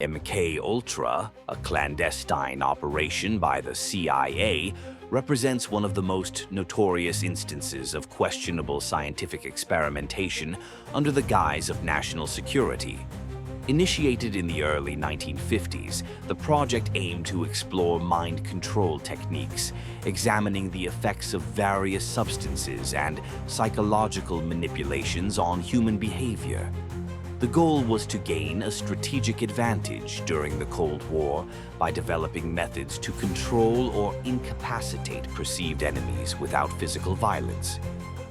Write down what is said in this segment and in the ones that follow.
MK-Ultra, a clandestine operation by the CIA, represents one of the most notorious instances of questionable scientific experimentation under the guise of national security. Initiated in the early 1950s, the project aimed to explore mind control techniques, examining the effects of various substances and psychological manipulations on human behavior. The goal was to gain a strategic advantage during the Cold War by developing methods to control or incapacitate perceived enemies without physical violence.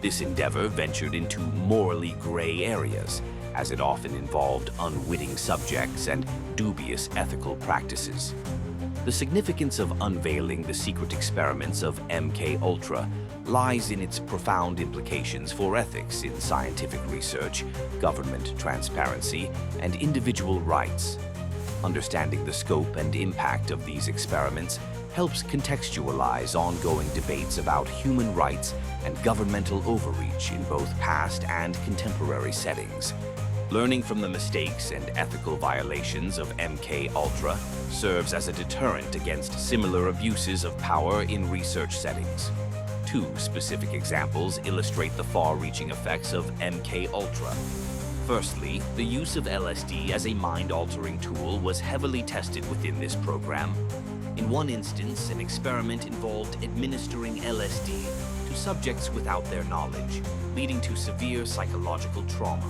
This endeavor ventured into morally gray areas, as it often involved unwitting subjects and dubious ethical practices. The significance of unveiling the secret experiments of MK-Ultra lies in its profound implications for ethics in scientific research, government transparency, and individual rights. Understanding the scope and impact of these experiments helps contextualize ongoing debates about human rights and governmental overreach in both past and contemporary settings. Learning from the mistakes and ethical violations of MK-Ultra serves as a deterrent against similar abuses of power in research settings. Two specific examples illustrate the far-reaching effects of MK-Ultra. Firstly, the use of LSD as a mind-altering tool was heavily tested within this program. In one instance, an experiment involved administering LSD to subjects without their knowledge, leading to severe psychological trauma.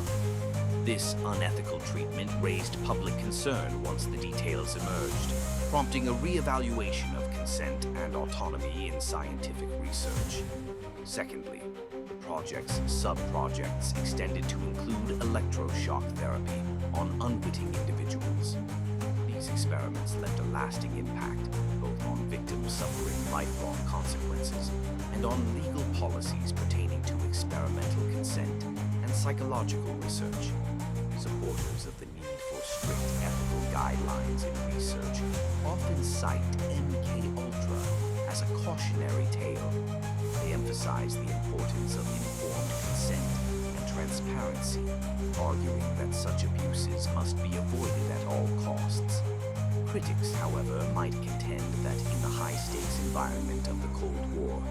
This unethical treatment raised public concern once the details emerged, prompting a re-evaluation of consent and autonomy in scientific research. Secondly, the project's sub-projects extended to include electroshock therapy on unwitting individuals. These experiments left a lasting impact, both on victims suffering lifelong consequences and on legal policies pertaining to experimental consent and psychological research. Supporters of the need for strict ethical guidelines in research often cite MK-Ultra as a cautionary tale. They emphasize the importance of informed consent and transparency, arguing that such abuses must be avoided at all costs. Critics, however, might contend that in the high-stakes environment of the Cold War,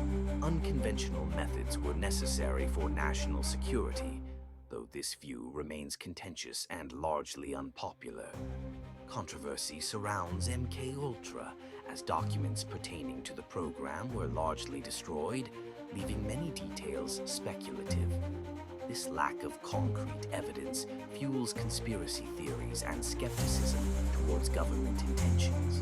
unconventional methods were necessary for national security, though this view remains contentious and largely unpopular. Controversy surrounds MK-Ultra, as documents pertaining to the program were largely destroyed, leaving many details speculative. This lack of concrete evidence fuels conspiracy theories and skepticism towards government intentions.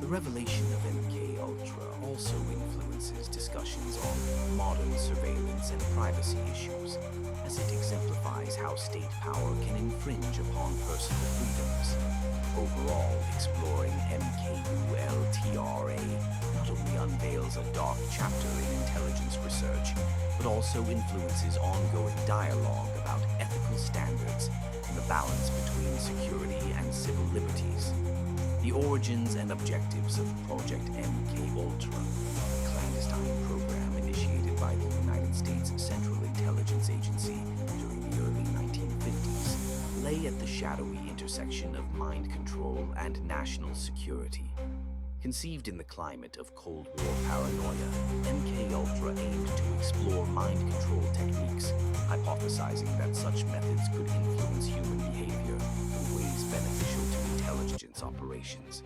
The revelation of MK-Ultra also influences discussions on modern surveillance and privacy issues, as it exemplifies how state power can infringe upon personal freedoms. Overall, exploring MK-Ultra not only unveils a dark chapter in intelligence research, but also influences ongoing dialogue about ethical standards and the balance between security and civil liberties. The origins and objectives of Project MK-Ultra, a clandestine program initiated by the United States Central Intelligence Agency during the early 1950s, lay at the shadowy intersection of mind control and national security. Conceived in the climate of Cold War paranoia, MK-Ultra aimed to explore mind control techniques, hypothesizing that such methods could influence human behavior in ways beneficial to intelligence operations.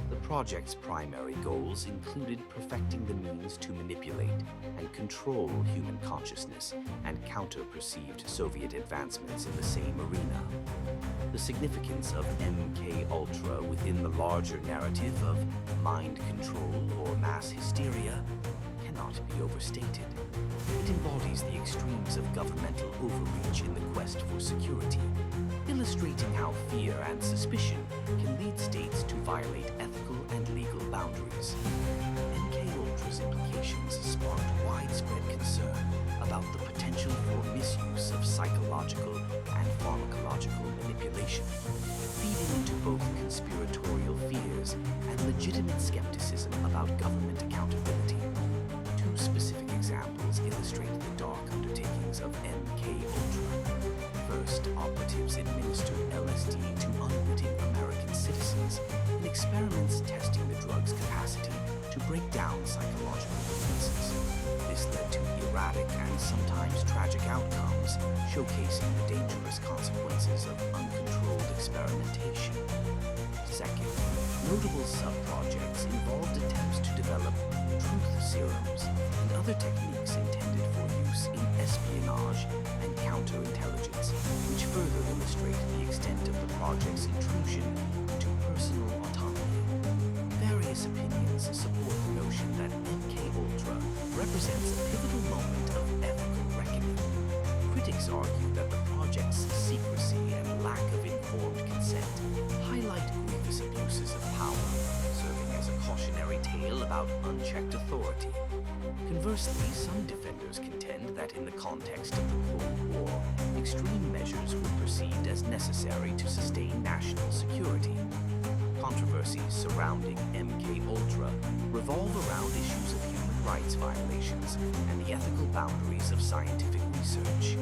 The project's primary goals included perfecting the means to manipulate and control human consciousness and counter perceived Soviet advancements in the same arena. The significance of MK-Ultra within the larger narrative of mind control or mass hysteria cannot be overstated. It embodies the extremes of governmental overreach in the quest for security, illustrating how fear and suspicion can lead states to violate ethical and legal boundaries. MK-Ultra's implications sparked widespread concern about the potential for misuse of psychological and pharmacological manipulation, feeding into both conspiratorial fears and legitimate skepticism about government accountability. Two specific examples illustrate the dark undertakings of MK-Ultra. First, operatives administered LSD to unwitting American citizens break down psychological defenses. This led to erratic and sometimes tragic outcomes, showcasing the dangerous consequences of uncontrolled experimentation. Second, notable sub-projects involved attempts to develop truth serums and other techniques intended for use in espionage and counterintelligence, which further illustrate the extent of the project's intrusion into personal autonomy. Various opinions support the notion that MKUltra represents a pivotal moment of ethical reckoning. Critics argue that the project's secrecy and lack of informed consent highlight grievous abuses of power, serving as a cautionary tale about unchecked authority. Conversely, some defenders contend that in the context of the Cold War, extreme measures were perceived as necessary to sustain national security. Controversies surrounding MKUltra revolve around issues of human rights violations and the ethical boundaries of scientific research.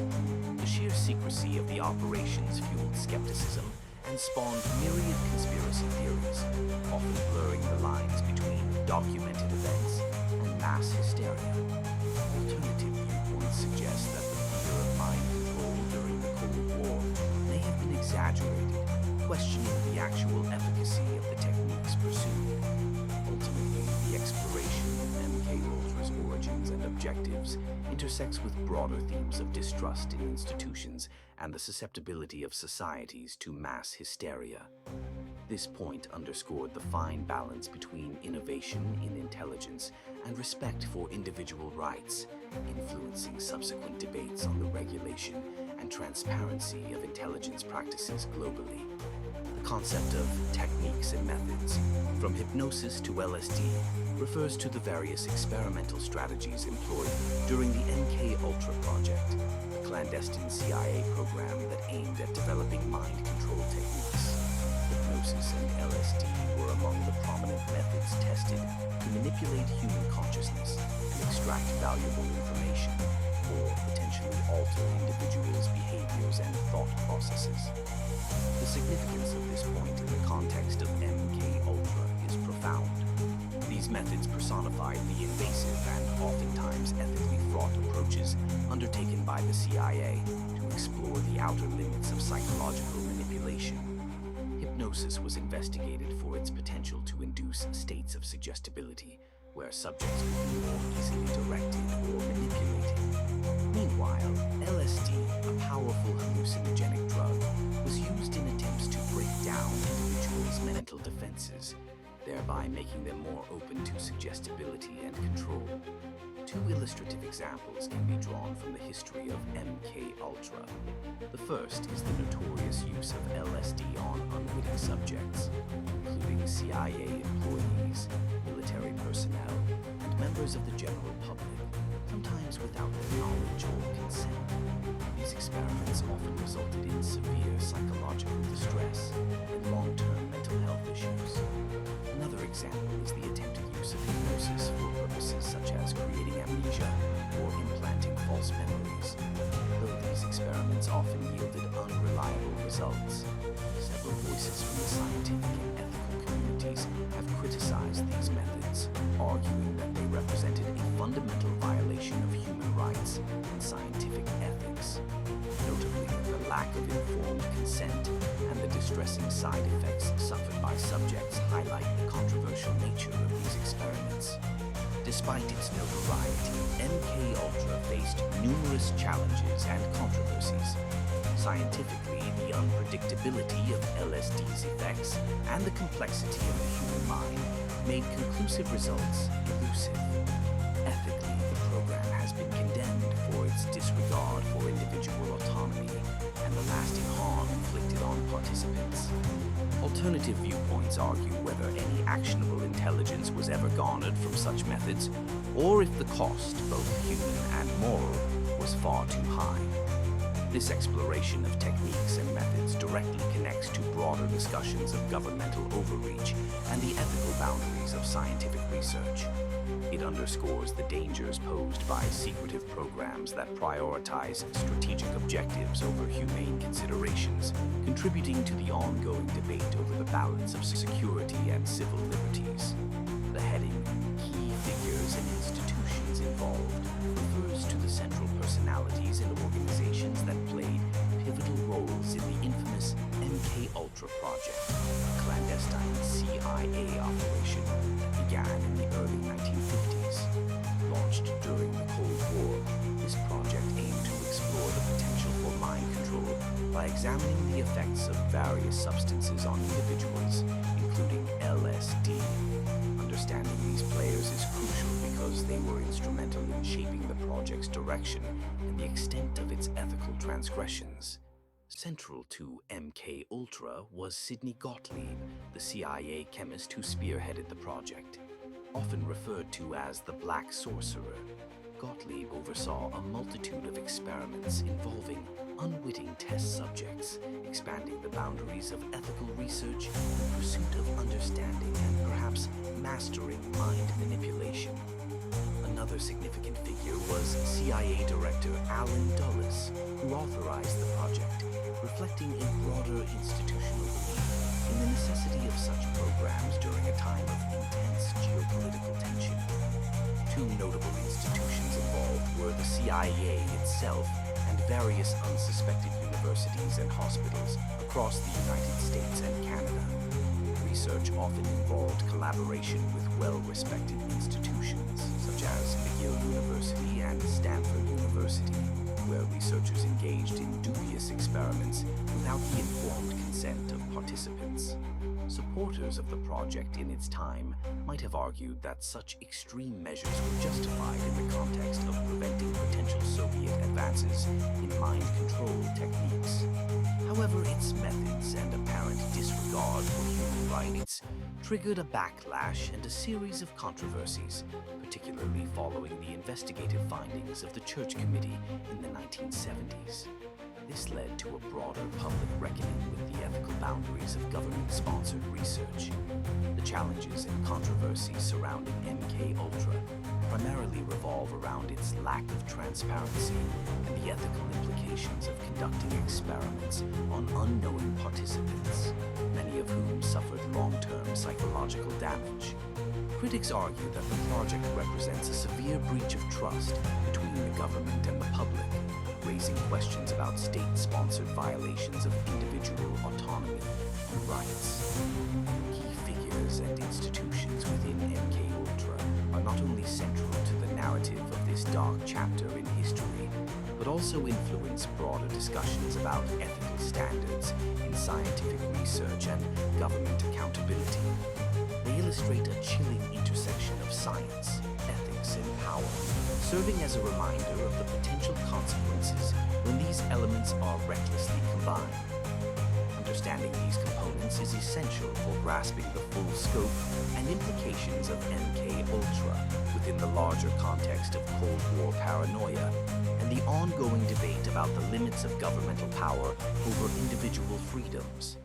The sheer secrecy of the operations fueled skepticism and spawned myriad conspiracy theories, often blurring the lines between documented events and mass hysteria. Alternative viewpoints suggest that the fear of mind control during the Cold War may have been exaggerated, questioning the actual efficacy of the techniques pursued. Ultimately, the exploration of MKUltra's origins and objectives intersects with broader themes of distrust in institutions and the susceptibility of societies to mass hysteria. This point underscored the fine balance between innovation in intelligence and respect for individual rights, influencing subsequent debates on the regulation and transparency of intelligence practices globally. The concept of techniques and methods, from hypnosis to LSD, refers to the various experimental strategies employed during the MKUltra project, a clandestine CIA program that aimed at developing mind control techniques. Hypnosis and LSD were among the prominent methods tested to manipulate human consciousness and extract valuable information, or potentially alter individuals' behaviors and thought processes. The significance of this point in the context of MKUltra is profound. These methods personified the invasive and oftentimes ethically fraught approaches undertaken by the CIA to explore the outer limits of psychological manipulation. Hypnosis was investigated for its potential to induce states of suggestibility, where subjects could be more easily directed or manipulated. Meanwhile, LSD, a powerful hallucinogenic drug, was used in attempts to break down individuals' mental defenses, thereby making them more open to suggestibility and control. Two illustrative examples can be drawn from the history of MKUltra. The first is the notorious use of LSD on unwitting subjects, including CIA employees, military personnel, and members of the general public, sometimes without their knowledge or consent. These experiments often resulted in severe psychological distress and long-term mental health issues. Another example is the attempted use of hypnosis for purposes such as creating amnesia or implanting false memories. Though these experiments often yielded unreliable results, several voices from the scientific and ethical communities have criticized these methods, arguing that they represented a fundamental violation of human rights and scientific ethics. Notably, the lack of informed consent and the distressing side effects suffered by subjects highlight the controversial nature of these experiments. Despite its notoriety, MKUltra faced numerous challenges and controversies. Scientifically, the unpredictability of LSD's effects and the complexity of the human mind made conclusive results elusive. Ethically, the program has been condemned for its disregard for individual autonomy and the lasting harm inflicted on participants. Alternative viewpoints argue whether any actionable intelligence was ever garnered from such methods, or if the cost, both human and moral, was far too high. This exploration of techniques and methods directly connects to broader discussions of governmental overreach and the ethical boundaries of scientific research. It underscores the dangers posed by secretive programs that prioritize strategic objectives over humane considerations, contributing to the ongoing debate over the balance of security and civil liberties. the heading Key Figures and Institutions Involved refers to the central personalities and organizations that played pivotal roles in the infamous MKUltra project, a clandestine CIA operation that began in the early 1950s. Launched during the Cold War, this project aimed to explore the potential for mind control by examining the effects of various substances on individuals, including LSD. Understanding these players is crucial because they were instrumental in shaping the project's direction and the extent of its ethical transgressions. Central to MKUltra was Sidney Gottlieb, the CIA chemist who spearheaded the project. Often referred to as the Black Sorcerer, Gottlieb oversaw a multitude of experiments involving unwitting test subjects, expanding the boundaries of ethical research in pursuit of understanding and perhaps mastering mind manipulation. Another significant figure was CIA Director Allen Dulles, who authorized the project, reflecting a broader institutional belief in the necessity of such programs during a time of intense geopolitical tension. Two notable institutions involved were the CIA itself and various unsuspected universities and hospitals across the United States and Canada. Research often involved collaboration with well-respected institutions, such as McGill University and Stanford University, where researchers engaged in dubious experiments without the informed consent of participants. Supporters of the project in its time might have argued that such extreme measures were justified in the context of preventing potential Soviet advances in mind control techniques. However, its methods and apparent disregard for human rights triggered a backlash and a series of controversies, particularly following the investigative findings of the Church Committee in the 1970s. This led to a broader public reckoning with the ethical boundaries of government-sponsored research. The challenges and controversies surrounding MKUltra primarily revolve around its lack of transparency and the ethical implications of conducting experiments on unknowing participants, many of whom suffered long-term psychological damage. Critics argue that the project represents a severe breach of trust between the government and the public, raising questions about state-sponsored violations of individual autonomy and rights. Key figures and institutions within MKUltra are not only central to the narrative of this dark chapter in history, but also influence broader discussions about ethical standards in scientific research and government accountability. They illustrate a chilling intersection of science, ethics, and power, serving as a reminder of the potential consequences when these elements are recklessly combined. Understanding these components is essential for grasping the full scope and implications of MKUltra within the larger context of Cold War paranoia and the ongoing debate about the limits of governmental power over individual freedoms.